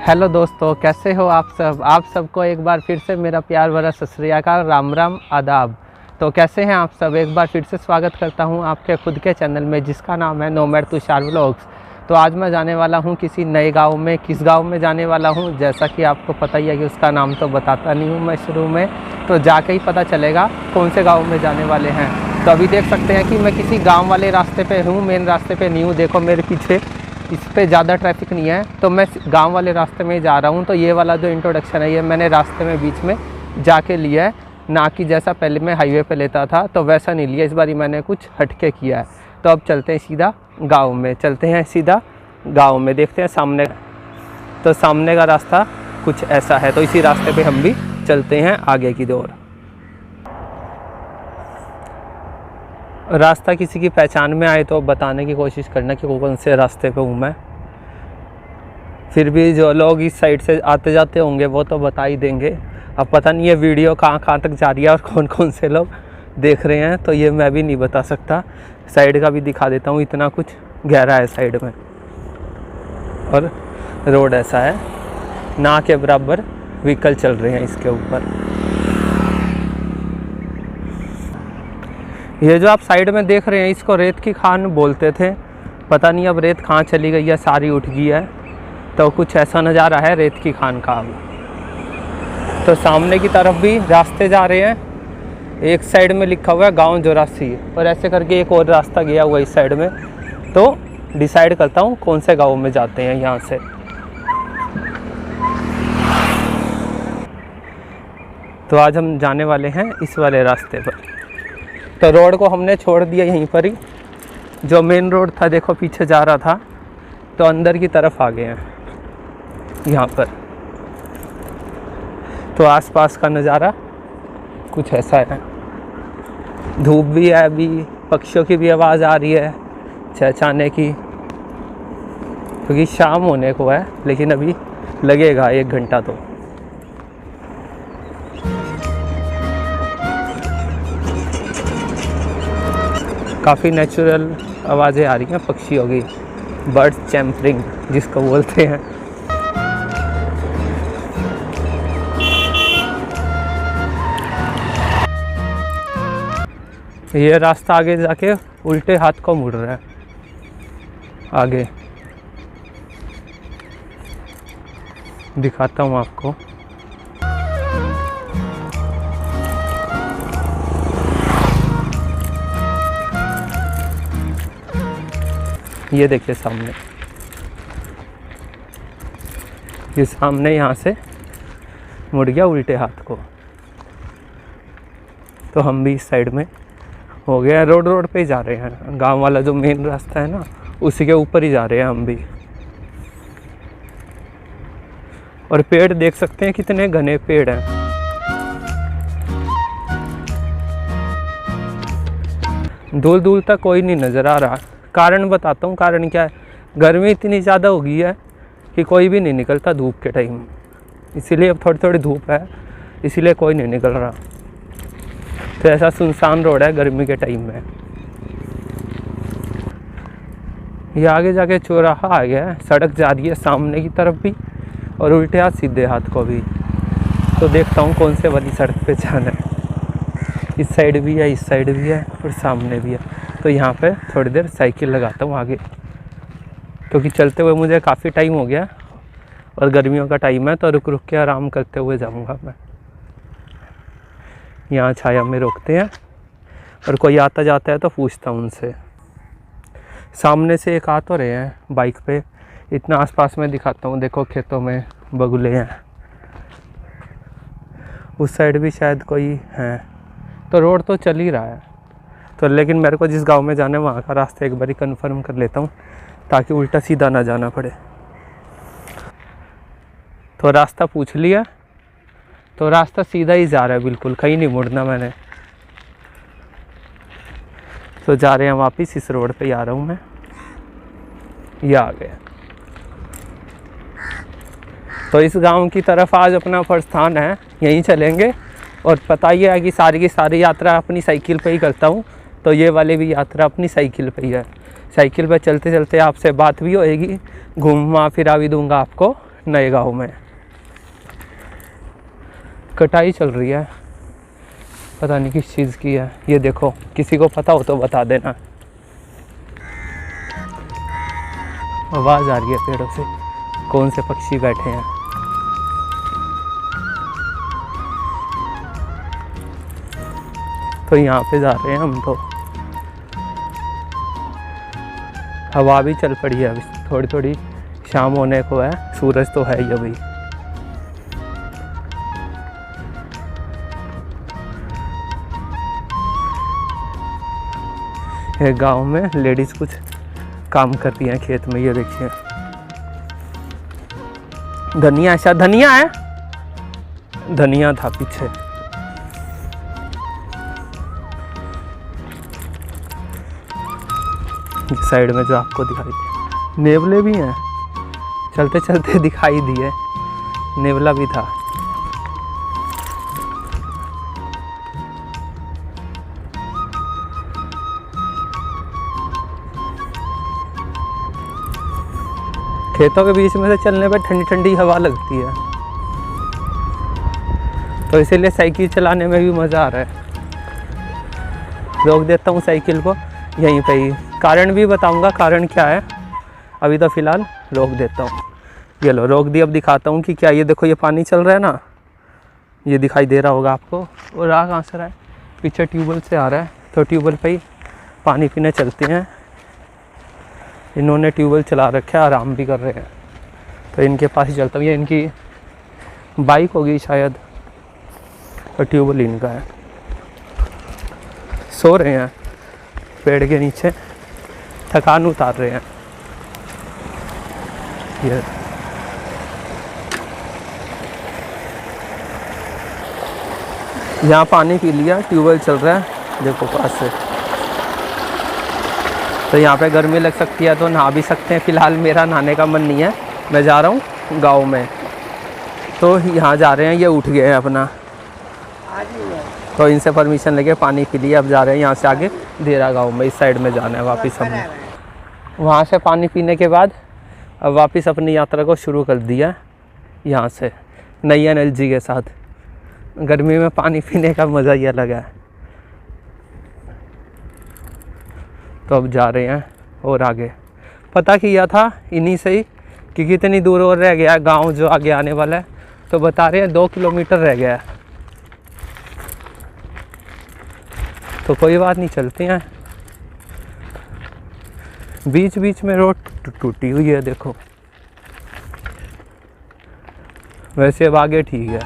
Hello दोस्तों, कैसे हो आप सबको एक बार फिर से मेरा प्यार भरा सत श्री अकाल, राम राम, आदाब। तो कैसे हैं आप सब? एक बार फिर से स्वागत करता हूं आपके खुद के चैनल में जिसका नाम है नोमैड तुषार व्लॉग्स। तो आज मैं जाने वाला हूं किसी नए गांव में। किस गांव में जाने वाला हूं, जैसा कि आपको पता ही है कि उसका नाम तो बताता नहीं हूं मैं शुरू में, तो जाके ही पता चलेगा कौन से गाँव में जाने वाले हैं। तो अभी देख सकते हैं कि मैं किसी गाँव वाले रास्ते पर हूँ, मेन रास्ते पर नहीं हूँ। देखो मेरे पीछे इस पे ज़्यादा ट्रैफिक नहीं है, तो मैं गांव वाले रास्ते में जा रहा हूं। तो ये वाला जो इंट्रोडक्शन है ये मैंने रास्ते में बीच में जाके लिया है, ना कि जैसा पहले मैं हाईवे पे लेता था तो वैसा नहीं लिया। इस बारी मैंने कुछ हटके किया है। तो अब चलते हैं सीधा गांव में, देखते हैं सामने। तो सामने का रास्ता कुछ ऐसा है, तो इसी रास्ते पर हम भी चलते हैं आगे की ओर। रास्ता किसी की पहचान में आए तो बताने की कोशिश करना कि कौन से रास्ते पे हूँ मैं। फिर भी जो लोग इस साइड से आते जाते होंगे वो तो बता ही देंगे। अब पता नहीं ये वीडियो कहाँ तक जा रही है और कौन कौन से लोग देख रहे हैं, तो ये मैं भी नहीं बता सकता। साइड का भी दिखा देता हूँ, इतना कुछ गहरा है साइड में और रोड ऐसा है, ना के बराबर व्हीकल चल रहे हैं इसके ऊपर। ये जो आप साइड में देख रहे हैं इसको रेत की खान बोलते थे, पता नहीं अब रेत कहाँ चली गई है, सारी उठ गई है। तो कुछ ऐसा नज़ारा है रेत की खान का। तो सामने की तरफ भी रास्ते जा रहे हैं, एक साइड में लिखा हुआ है गांव जोरासी और ऐसे करके एक और रास्ता गया हुआ है इस साइड में। तो डिसाइड करता हूँ कौन से गाँव में जाते हैं यहाँ से। तो आज हम जाने वाले हैं इस वाले रास्ते पर। तो रोड को हमने छोड़ दिया यहीं पर ही, जो मेन रोड था देखो पीछे जा रहा था, तो अंदर की तरफ आ गए हैं यहाँ पर। तो आसपास का नज़ारा कुछ ऐसा है। धूप भी है, अभी पक्षियों की भी आवाज़ आ रही है चहचहाने की, क्योंकि शाम होने को है, लेकिन अभी लगेगा 1 घंटा। तो काफ़ी नेचुरल आवाज़ें आ रही हैं पक्षियों की, बर्ड्स चैम्परिंग जिसको बोलते हैं। ये रास्ता आगे जाके उल्टे हाथ को मुड़ रहा है आगे, दिखाता हूँ आपको। ये देखिए सामने, ये सामने यहाँ से मुड़ गया उल्टे हाथ को। तो हम भी इस साइड में हो गया, रोड पे ही जा रहे हैं। गांव वाला जो मेन रास्ता है ना उसी के ऊपर ही जा रहे हैं हम भी। और पेड़ देख सकते हैं कितने घने पेड़ हैं। दूर दूर तक कोई नहीं नज़र आ रहा। कारण बताता हूँ, कारण क्या है, गर्मी इतनी ज़्यादा हो गई है कि कोई भी नहीं निकलता धूप के टाइम, इसीलिए अब थोड़ी धूप है, इसीलिए कोई नहीं निकल रहा। तो ऐसा सुनसान रोड है गर्मी के टाइम में। ये आगे जाके चौराहा आ गया है, सड़क जा रही है सामने की तरफ भी और उल्टे हाथ सीधे हाथ को भी। तो देखता हूँ कौन से वाली सड़क पे जाना है। इस साइड भी है, इस साइड भी है और सामने भी है। तो यहाँ पे थोड़ी देर साइकिल लगाता हूँ आगे, क्योंकि चलते हुए मुझे काफ़ी टाइम हो गया और गर्मियों का टाइम है, तो रुक के आराम करते हुए जाऊँगा मैं। यहाँ छाया में रोकते हैं और कोई आता जाता है तो पूछता हूँ उनसे। सामने से एक आ तो रहे हैं बाइक पे, इतना आसपास में दिखाता हूँ। देखो खेतों में बगुले हैं, उस साइड भी शायद कोई है। तो रोड तो चल ही रहा है, तो लेकिन मेरे को जिस गांव में जाना है वहाँ का रास्ता एक बारी कंफर्म कर लेता हूँ, ताकि उल्टा सीधा ना जाना पड़े। तो रास्ता पूछ लिया, तो रास्ता सीधा ही जा रहा है, बिल्कुल कहीं नहीं मुड़ना मैंने। तो जा रहे हैं वापस, इस रोड पे ही आ रहा हूँ मैं। ये आ गया। तो इस गांव की तरफ आज अपना प्रस्थान है, यहीं चलेंगे। और पता ही है कि सारी की सारी यात्रा अपनी साइकिल पे ही करता हूँ, तो ये वाली भी यात्रा अपनी साइकिल पे ही है। साइकिल पे चलते चलते आपसे बात भी होएगी, घूमा फिरा भी दूंगा आपको नए गांव में। कटाई चल रही है, पता नहीं किस चीज़ की है। ये देखो, किसी को पता हो तो बता देना। आवाज़ आ रही है पेड़ों से, कौन से पक्षी बैठे हैं। तो यहाँ पे जा रहे हैं हम। तो हवा भी चल पड़ी है अभी थोड़ी थोड़ी, शाम होने को है, सूरज तो है ही अभी। एक गांव में लेडीज कुछ काम करती हैं खेत में। ये देखिए, धनिया, शायद धनिया है, धनिया था पीछे। साइड में जो आपको दिखाई दे, नेवले भी हैं, चलते चलते दिखाई दिए, नेवला भी था। खेतों के बीच में से चलने पर ठंडी ठंडी हवा लगती है, तो इसीलिए साइकिल चलाने में भी मज़ा आ रहा है। रोक देता हूँ साइकिल को यहीं पे ही, कारण भी बताऊँगा कारण क्या है। अभी तो फ़िलहाल रोक देता हूँ। ये लो, रोक दी। अब दिखाता हूँ कि क्या। ये देखो, ये पानी चल रहा है ना, ये दिखाई दे रहा होगा आपको। और आ कहाँ से रहा है? पीछे ट्यूबवेल से आ रहा है। तो ट्यूबवेल पे ही पानी पीने चलते हैं। इन्होंने ट्यूबवेल चला रखा है, आराम भी कर रहे हैं, तो इनके पास ही चलता हूँ। ये इनकी बाइक होगी शायद, और ट्यूबवेल इनका है। सो रहे हैं पेड़ के नीचे, थकान उतार रहे हैं। ये यहाँ पानी पी लिया, ट्यूबवेल चल रहा है देखो पास से। तो यहाँ पे गर्मी लग सकती है तो नहा भी सकते हैं। फ़िलहाल मेरा नहाने का मन नहीं है, मैं जा रहा हूँ गाँव में। तो यहाँ जा रहे हैं, ये उठ गए हैं अपना, तो इनसे परमिशन लेके पानी पी लिया। अब जा रहे हैं यहाँ से आगे देरा गाँव में, इस साइड में जाना है वापस हमने। वहाँ से पानी पीने के बाद अब वापस अपनी यात्रा को शुरू कर दिया यहाँ से, नई एनर्जी के साथ। गर्मी में पानी पीने का मज़ा ही अलग है। तो अब जा रहे हैं और आगे। पता किया था इन्हीं से ही कि कितनी दूर और रह गया है गाँव जो आगे आने वाला है, तो बता रहे हैं 2 किलोमीटर रह गया है। तो कोई बात नहीं, चलते हैं। बीच बीच में रोड टूटी हुई है देखो, वैसे अब आगे ठीक है।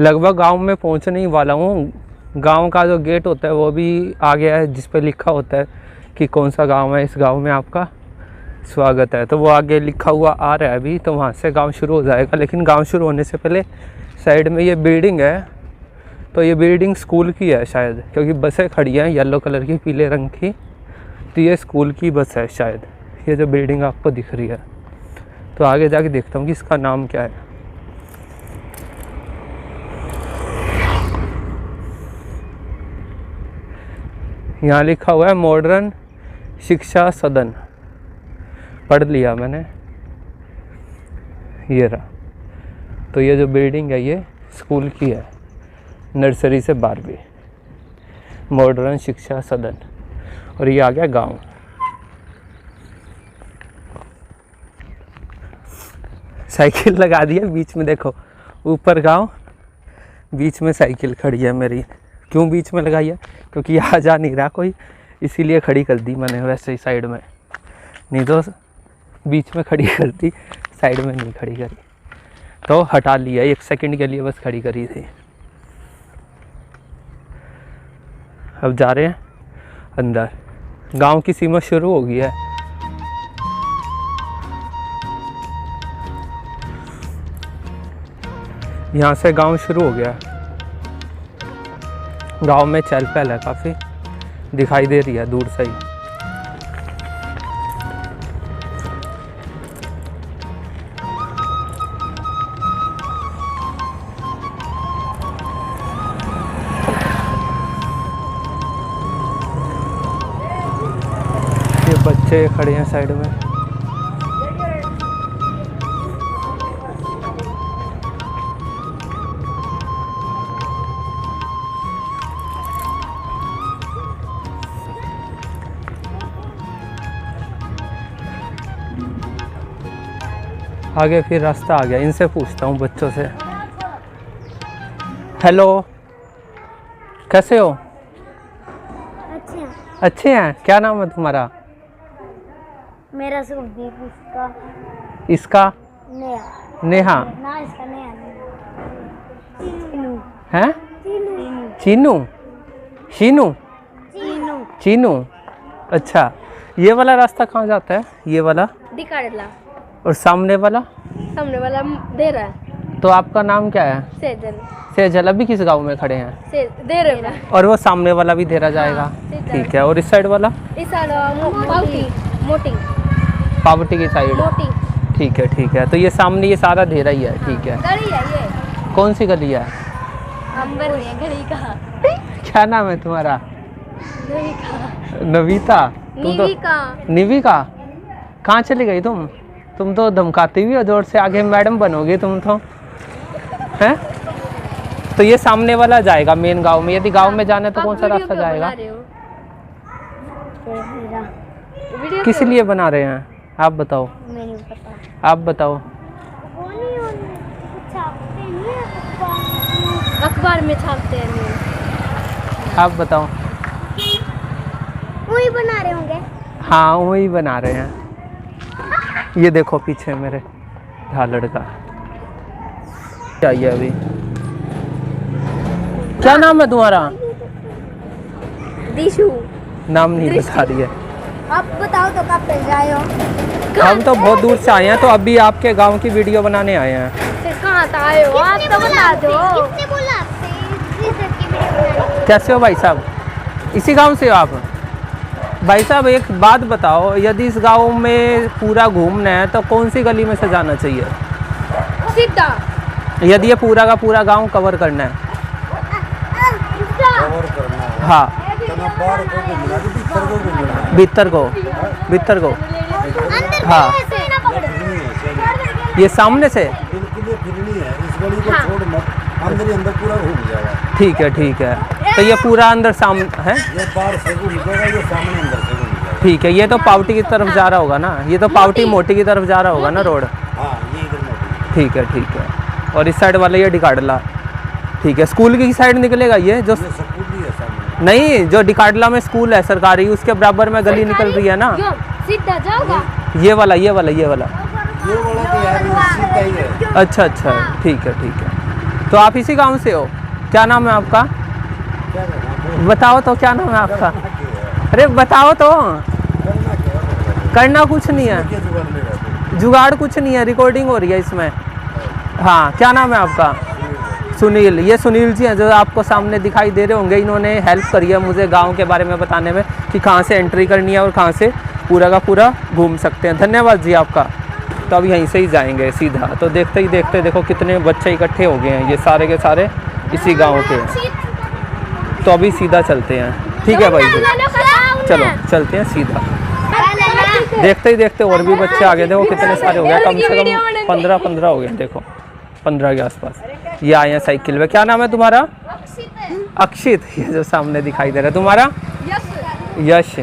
लगभग गांव में पहुंचने ही वाला हूँ। गांव का जो गेट होता है वो भी आ गया है, जिस पे लिखा होता है कि कौन सा गांव है, इस गांव में आपका स्वागत है। तो वो आगे लिखा हुआ आ रहा है अभी, तो वहाँ से गांव शुरू हो जाएगा। लेकिन गांव शुरू होने से पहले साइड में ये बिल्डिंग है, तो ये बिल्डिंग स्कूल की है शायद, क्योंकि बसें खड़ी हैं येलो कलर की, पीले रंग की। तो ये स्कूल की बस है शायद, ये जो बिल्डिंग आपको दिख रही है। तो आगे जाके देखता हूँ कि इसका नाम क्या है। यहाँ लिखा हुआ है मॉडर्न शिक्षा सदन, पढ़ लिया मैंने, ये रहा। तो ये जो बिल्डिंग है ये स्कूल की है, नर्सरी से 12वीं, मॉडर्न शिक्षा सदन। और ये आ गया गांव। साइकिल लगा दी है बीच में, देखो ऊपर गांव, बीच में साइकिल खड़ी है मेरी। क्यों बीच में लगाई है? क्योंकि आ जा नहीं रहा कोई, इसीलिए खड़ी कर दी मैंने। वैसे ही साइड में, नहीं तो बीच में खड़ी कर दी, साइड में नहीं खड़ी करी। तो हटा लिया, 1 सेकंड के लिए बस खड़ी करी थी। अब जा रहे हैं अंदर। गांव की सीमा शुरू हो गई है। यहाँ से गांव शुरू हो गया। गांव में चहल पहल है, काफ़ी दिखाई दे रही है दूर से ही। बच्चे खड़े हैं साइड में। आगे फिर रास्ता आ गया, इनसे पूछता हूँ बच्चों से। हेलो, कैसे हो? अच्छे हैं। क्या नाम है तुम्हारा? मेरा सुखदीप, इसका नेहा। नेहा ना इसका नेहा चीनू है? चीनू चीनू, शीनू, चीनू चीनू। अच्छा, ये वाला रास्ता कहाँ जाता है? ये वाला दिखाड़ला, और सामने वाला दे रहा है। तो आपका नाम क्या है? सेजल। सेजल। अभी किस गांव में खड़े हैं? दे रहा है। और वो सामने वाला भी धेरा जाएगा? ठीक है। और इस साइड वाला? इस साइड पावटी, मोटी, पावटी की साइड। मोटी। ठीक है, ठीक है। तो ये सामने ये सारा धेरा ही है। ठीक है। गली है ये। कौन सी गली है? अंबर है गली का। क्या नाम है तुम्हारा? नविका। नविता। तुम तो निविका। निविका। कहाँ चली गई तुम? तुम तो धमकाती हुई हो जोर से, आगे मैडम बनोगी तुम तो, हैं? तो ये सामने वाला जाएगा मेन गांव में। यदि गांव में जाना है तो कौन सा रास्ता जाएगा? किस लिए बना रहे हैं आप बताओ? नहीं पता। आप बताओ। अखबार में छापते हैं न्यूज़। आप बताओ। वही बना रहे होंगे। हाँ, वही बना रहे हैं। ये देखो पीछे मेरे झालड़ का चाहिए। अभी क्या नाम है तुम्हारा? दिशु। नाम नहीं बता रही है। आप बताओ तो कब तक जाए हो? हम तो बहुत दूर से आए हैं, तो अभी आपके गांव की वीडियो बनाने आए हैं। फिर कहाँ से आए हो? आप तो बता दो। किसने बोला आपसे इस की वीडियो बनानी? कैसे हो भाई साहब? इसी गांव से हो आप? भाई साहब एक बात बताओ, यदि इस गांव में पूरा घूमना है तो कौन सी गली में से जाना चाहिए? सीधा। यदि ये पूरा का पूरा गांव कवर करना है? हाँ। भीतर को, भीतर को। हाँ, ये सामने से। अंदर ही अंदर पूरा घूम जाएगा। ठीक है, ठीक है। तो ये पूरा अंदर सामने है? ये बाहर से घूम जाएगा, ये सामने अंदर से घूम जाएगा। ठीक है। ये तो पावटी की तरफ जा रहा होगा ना? ये तो पावटी मोटी की तरफ जा रहा होगा ना रोड? हाँ, ये इधर मोटी। ठीक है, ठीक है। और इस साइड वाला ये डिकाडला। ठीक है। स्कूल की साइड निकलेगा ये जो? ये स्कूल भी है सामने। नहीं, जो डिकाडला में स्कूल है सरकारी, उसके बराबर में गली निकल रही है ना? सीधा जाओगा। ये वाला, ये वाला, ये वाला। ये वाला तो यार सीधा ही है। अच्छा, अच्छा। ठीक है, ठीक है। तो आप इसी गांव से हो? क्या नाम है आपका? क्या करना? बताओ तो, क्या नाम है आपका? अरे बताओ तो। करना कुछ नहीं है, जुगाड़ कुछ नहीं है, रिकॉर्डिंग हो रही है इसमें। हाँ, क्या नाम है आपका? सुनील। ये सुनील जी हैं जो आपको सामने दिखाई दे रहे होंगे। इन्होंने हेल्प करी है मुझे गांव के बारे में बताने में कि कहाँ से एंट्री करनी है और कहाँ से पूरा का पूरा घूम सकते हैं। धन्यवाद जी आपका। तो अब यहीं से ही जाएंगे सीधा। तो देखते ही देखते देखो कितने बच्चे इकट्ठे हो गए हैं, ये सारे के सारे इसी गांव के। तो अभी सीधा चलते हैं। ठीक है भाई जी, चलो चलते हैं सीधा। देखते ही देखते और भी बच्चे आ गए। देखो कितने सारे हो गए, कम से कम 15 हो गए। देखो 15 के आसपास ये आए हैं साइकिल में। क्या नाम है तुम्हारा? अक्षित। ये जो सामने दिखाई दे रहा है तुम्हारा? यश।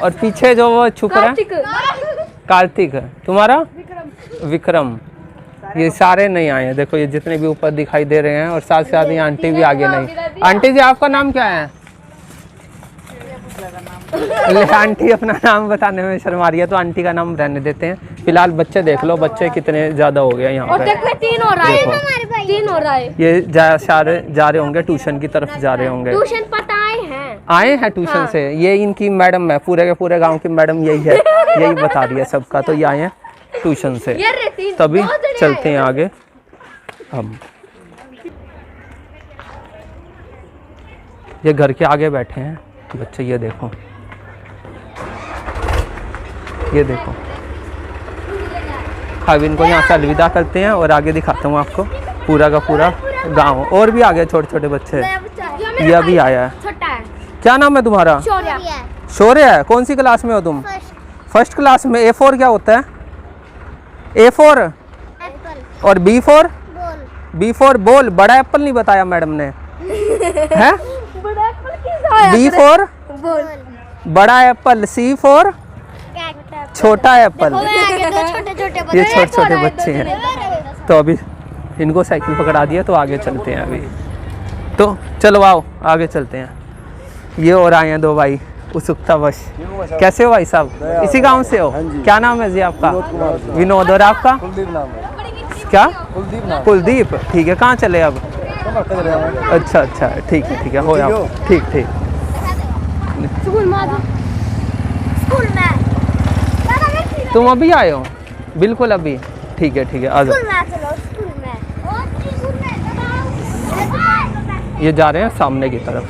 और पीछे जो वो छुप रहा है? कार्तिक। तुम्हारा? विक्रम। ये सारे नहीं आए हैं। देखो ये जितने भी ऊपर दिखाई दे रहे हैं, और साथ साथ ये आंटी भी आगे नहीं। आंटी जी आपका नाम क्या है? आंटी अपना नाम बताने में शर्मा रही है, तो आंटी का नाम रहने देते हैं। फिलहाल बच्चे देख लो, बच्चे कितने ज्यादा हो गए यहाँ पे। देखो 3 हो रहा है, 3 हो रहा है। ये जा रहे होंगे ट्यूशन की तरफ जा रहे होंगे। ट्यूशन पता आए हैं ट्यूशन से। ये इनकी मैडम है, पूरे के पूरे गांव की मैडम यही है, यही बता रही है सबका। तो ये आए हैं ट्यूशन से। तभी चलते हैं आगे। हम ये घर के आगे बैठे हैं बच्चे। ये देखो, ये देखो। अब इनको यहाँ से अलविदा करते हैं और आगे दिखाता हूँ आपको पूरा का पूरा गांव। और भी आगे छोटे छोटे बच्चे। ये अभी आया है। छोटा है। क्या नाम है तुम्हारा? शौर्य। शौर्य है। कौन सी क्लास में हो तुम? फर्स्ट क्लास में A4 क्या होता है? A4 एप्पल और B4? Ball B4 ball. बड़ा एप्पल नहीं बताया मैडम ने है? बड़ा एप्पल किस आया B4 बॉल बड़ा एप्पल, C4 छोटा एप्पल। छोटे छोटे ये छोटे छोटे बच्चे हैं। तो अभी इनको साइकिल पकड़ा दिया, तो आगे चलते हैं अभी। तो चलो आओ आगे चलते हैं। ये और आए हैं दो भाई उत्सुकतावश। कैसे हो भाई साहब? इसी गांव से हो? क्या नाम है जी आपका? विनोद। और आपका कुलदीप नाम है। क्या? कुलदीप नाम। कुलदीप। ठीक है, कहाँ चले अब? अच्छा अच्छा, ठीक है हो ठीक आप। हो? ठीक स्कूल में स्कूल में तुम अभी आए हो? बिल्कुल अभी। ठीक है आ जाओ। स्कूल में चलो स्कूल में ये जा रहे हैं सामने की तरफ।